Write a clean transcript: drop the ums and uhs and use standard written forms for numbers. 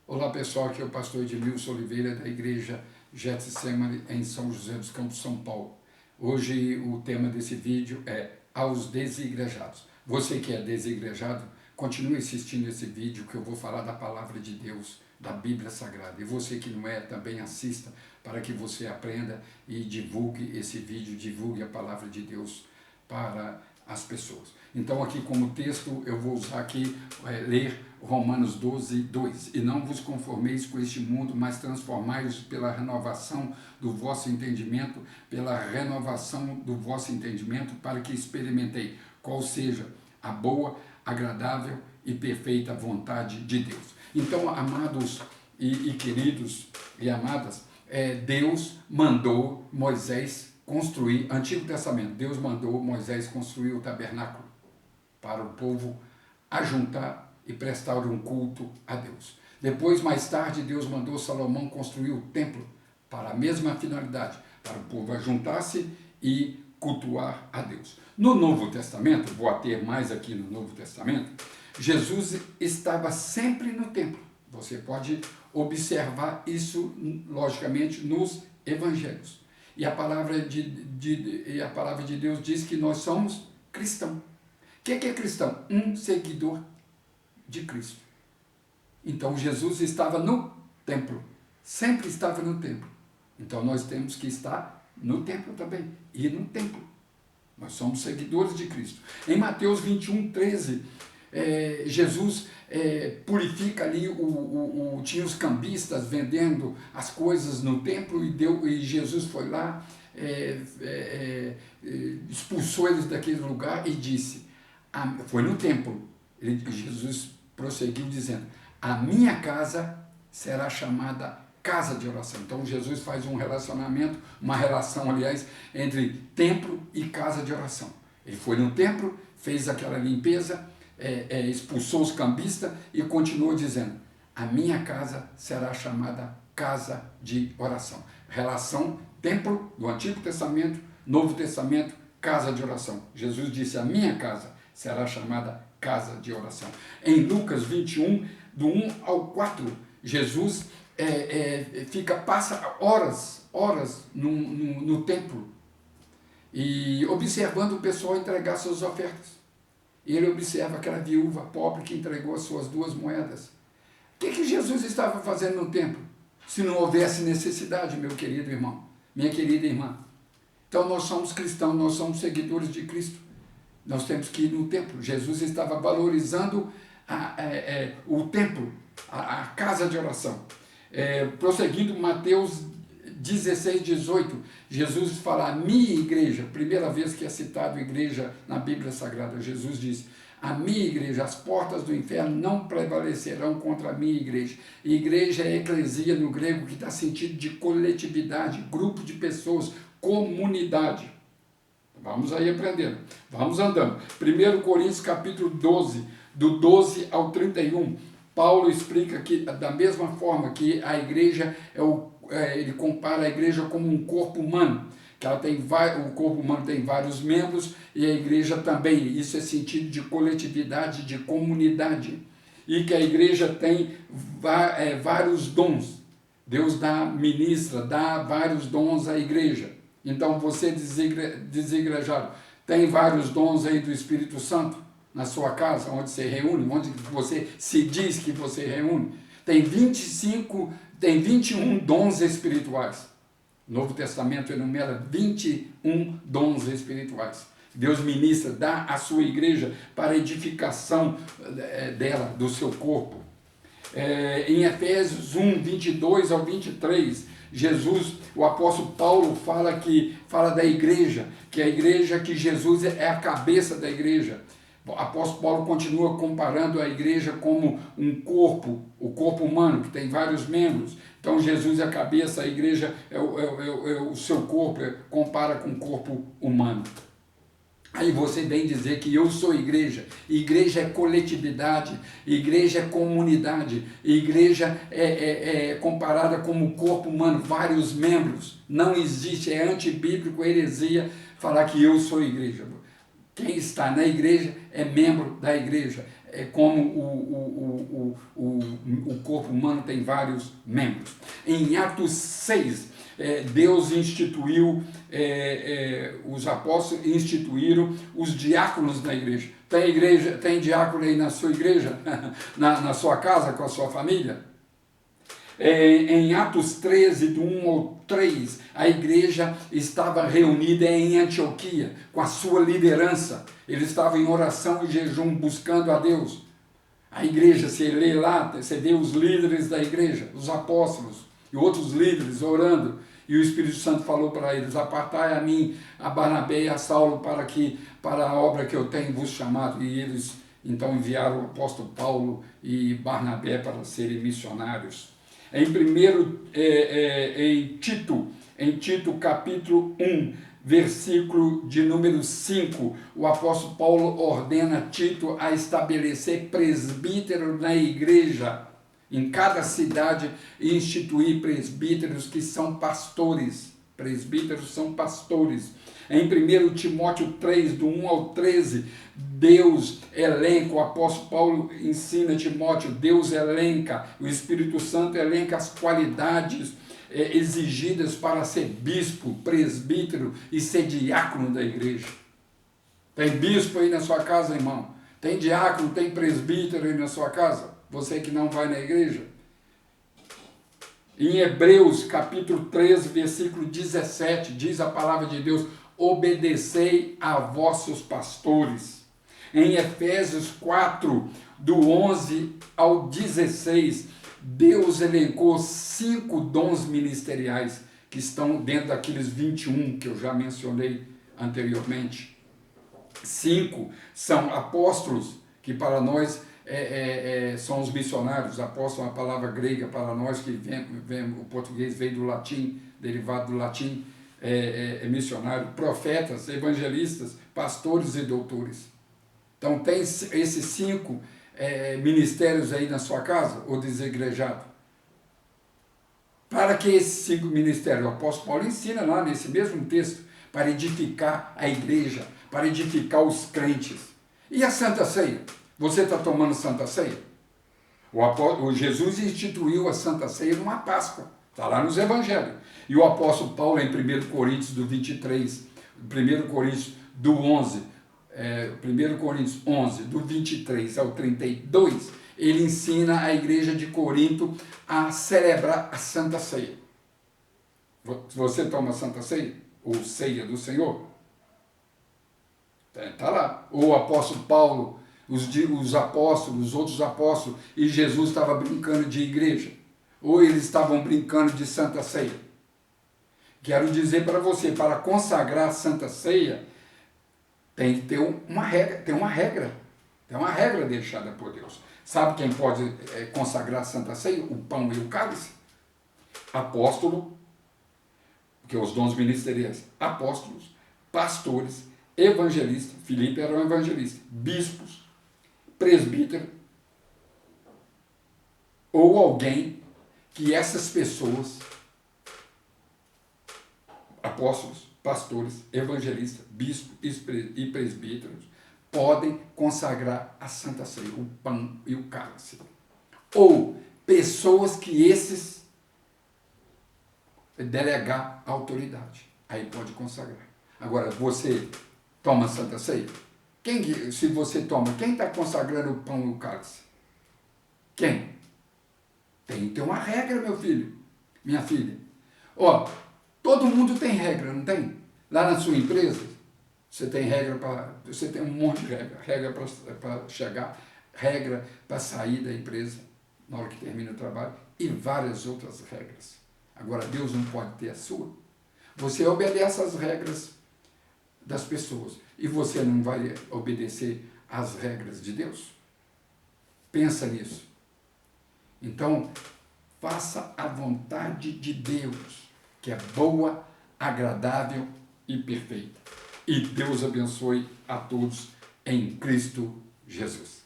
Olá pessoal, aqui é o pastor Edmilson Oliveira da igreja Getsemane em São José dos Campos, São Paulo. Hoje o tema desse vídeo é aos desigrejados. Você que é desigrejado, continue assistindo esse vídeo que eu vou falar da palavra de Deus, da Bíblia Sagrada. E você que não é, também assista para que você aprenda e divulgue esse vídeo, divulgue a palavra de Deus para as pessoas. Então aqui como texto eu vou usar aqui, ler Romanos 12, 2. E não vos conformeis com este mundo, mas transformai-vos pela renovação do vosso entendimento, para que experimentei qual seja a boa, agradável e perfeita vontade de Deus. Então, amados e queridos e amadas, Deus mandou Moisés construir, Antigo Testamento, Deus mandou Moisés construir o tabernáculo para o povo ajuntar e prestar um culto a Deus. Depois, mais tarde, Deus mandou Salomão construir o templo para a mesma finalidade, para o povo ajuntar-se e cultuar a Deus. No Novo Testamento, vou ater mais aqui no Novo Testamento, Jesus estava sempre no templo. Você pode observar isso, logicamente, nos evangelhos. E a palavra de Deus diz que nós somos cristãos. O que é cristão? Um seguidor de Cristo. Então Jesus estava no templo, sempre estava no templo. Então nós temos que estar no templo também, ir no templo. Nós somos seguidores de Cristo. Em Mateus 21, 13, Jesus purifica ali, tinha os cambistas vendendo as coisas no templo e Jesus foi lá, expulsou eles daquele lugar e disse, foi no templo, Jesus prosseguiu dizendo, a minha casa será chamada casa de oração. Então Jesus faz um relacionamento, uma relação, aliás, entre templo e casa de oração. Ele foi no templo, fez aquela limpeza, expulsou os cambistas e continuou dizendo, a minha casa será chamada casa de oração. Relação templo do Antigo Testamento, Novo Testamento, casa de oração. Jesus disse, a minha casa será chamada casa de oração. Em Lucas 21, do 1 ao 4, Jesus passa horas no templo e observando o pessoal entregar suas ofertas. E ele observa aquela viúva pobre que entregou as suas 2 moedas. O que Jesus estava fazendo no templo? Se não houvesse necessidade, meu querido irmão, minha querida irmã. Então nós somos cristãos, nós somos seguidores de Cristo. Nós temos que ir no templo. Jesus estava valorizando o templo, a casa de oração. Prosseguindo Mateus 16, 18, Jesus fala, a minha igreja, primeira vez que é citado igreja na Bíblia Sagrada, Jesus diz, a minha igreja, as portas do inferno não prevalecerão contra a minha igreja. Igreja é eclesia no grego, que dá sentido de coletividade, grupo de pessoas, comunidade. Vamos aí aprendendo, vamos andando. 1 Coríntios capítulo 12, do 12 ao 31, Paulo explica que da mesma forma que a igreja, ele compara a igreja como um corpo humano, que o corpo humano tem vários membros e a igreja também, isso é sentido de coletividade, de comunidade, e que a igreja tem vários dons, Deus ministra, dá vários dons à igreja. Então você desigrejado, tem vários dons aí do Espírito Santo na sua casa, onde você reúne, onde você se diz que você reúne. Tem 21 dons espirituais. O Novo Testamento enumera 21 dons espirituais. Deus ministra, dá à sua igreja para a edificação dela, do seu corpo. Em Efésios 1, 22 ao 23, o apóstolo Paulo fala da igreja, que a igreja, que Jesus é a cabeça da igreja. O apóstolo Paulo continua comparando a igreja como um corpo, o corpo humano, que tem vários membros. Então Jesus é a cabeça, a igreja é o seu corpo, compara com o corpo humano. Aí você vem dizer que eu sou igreja. Igreja é coletividade, igreja é comunidade, igreja é comparada como corpo humano, vários membros. Não existe, é antibíblico, heresia falar que eu sou igreja. Quem está na igreja é membro da igreja. É como o o corpo humano tem vários membros. Em Atos 6, Deus instituiu, os apóstolos instituíram os diáconos da igreja. Tem diácono aí na sua igreja, na sua casa, com a sua família? Em Atos 13, do 1 ao 3, a igreja estava reunida em Antioquia, com a sua liderança. Eles estavam em oração e jejum, buscando a Deus. A igreja, você lê lá, você vê os líderes da igreja, os apóstolos e outros líderes orando. E o Espírito Santo falou para eles: apartai a mim, a Barnabé e a Saulo, para a obra que eu tenho vos chamado. E eles então enviaram o apóstolo Paulo e Barnabé para serem missionários. Em Tito capítulo 1, versículo de número 5, o apóstolo Paulo ordena Tito a estabelecer presbítero na igreja, em cada cidade, e instituir presbíteros que são pastores. Presbíteros são pastores. Em 1 Timóteo 3, do 1 ao 13, Deus elenca, o apóstolo Paulo ensina Timóteo, Deus elenca, o Espírito Santo elenca as qualidades exigidas para ser bispo, presbítero e ser diácono da igreja. Tem bispo aí na sua casa, irmão? Tem diácono, tem presbítero aí na sua casa? Você que não vai na igreja? Em Hebreus capítulo 13, versículo 17, diz a palavra de Deus: obedecei a vossos pastores. Em Efésios 4, do 11 ao 16, Deus elencou 5 dons ministeriais que estão dentro daqueles 21 que eu já mencionei anteriormente. 5 são apóstolos, que para nós são os missionários. Apóstolo é uma palavra grega para nós, que o português veio do latim, derivado do latim, missionário. Profetas, evangelistas, pastores e doutores. Então tem esses 5 ministérios aí na sua casa, ou desigrejados. Para que esses 5 ministérios? O apóstolo Paulo ensina lá nesse mesmo texto, para edificar a igreja, para edificar os crentes. E a Santa Ceia? Você está tomando Santa Ceia? O Jesus instituiu a Santa Ceia numa Páscoa, está lá nos Evangelhos. E o apóstolo Paulo, em 1 Coríntios do 23, 1 Coríntios do 11, 1 Coríntios 11, do 23 ao 32, ele ensina a igreja de Corinto a celebrar a Santa Ceia. Você toma Santa Ceia? Ou Ceia do Senhor? Está lá. Ou o apóstolo Paulo, os apóstolos, os outros apóstolos, e Jesus estava brincando de igreja. Ou eles estavam brincando de Santa Ceia. Quero dizer para você, para consagrar a Santa Ceia, tem que ter uma regra. Tem uma regra deixada por Deus. Sabe quem pode consagrar a Santa Ceia? O pão e o cálice? Apóstolo, que é os dons ministeriais. Apóstolos, pastores, evangelistas, Filipe era um evangelista, bispos, presbítero, ou alguém que essas pessoas, apóstolos, pastores, evangelistas, bispos e presbíteros, podem consagrar a Santa Ceia, o pão e o cálice. Ou pessoas que esses delegar a autoridade. Aí pode consagrar. Agora, você toma a Santa Ceia? Se você toma, quem está consagrando o pão e o cálice? Quem? Tem que ter uma regra, meu filho, minha filha. Todo mundo tem regra, não tem? Lá na sua empresa, você tem regra você tem um monte de regra. Regra para chegar, regra para sair da empresa na hora que termina o trabalho e várias outras regras. Agora, Deus não pode ter a sua. Você obedece às regras das pessoas e você não vai obedecer às regras de Deus? Pensa nisso. Então, faça a vontade de Deus, que é boa, agradável e perfeita. E Deus abençoe a todos em Cristo Jesus.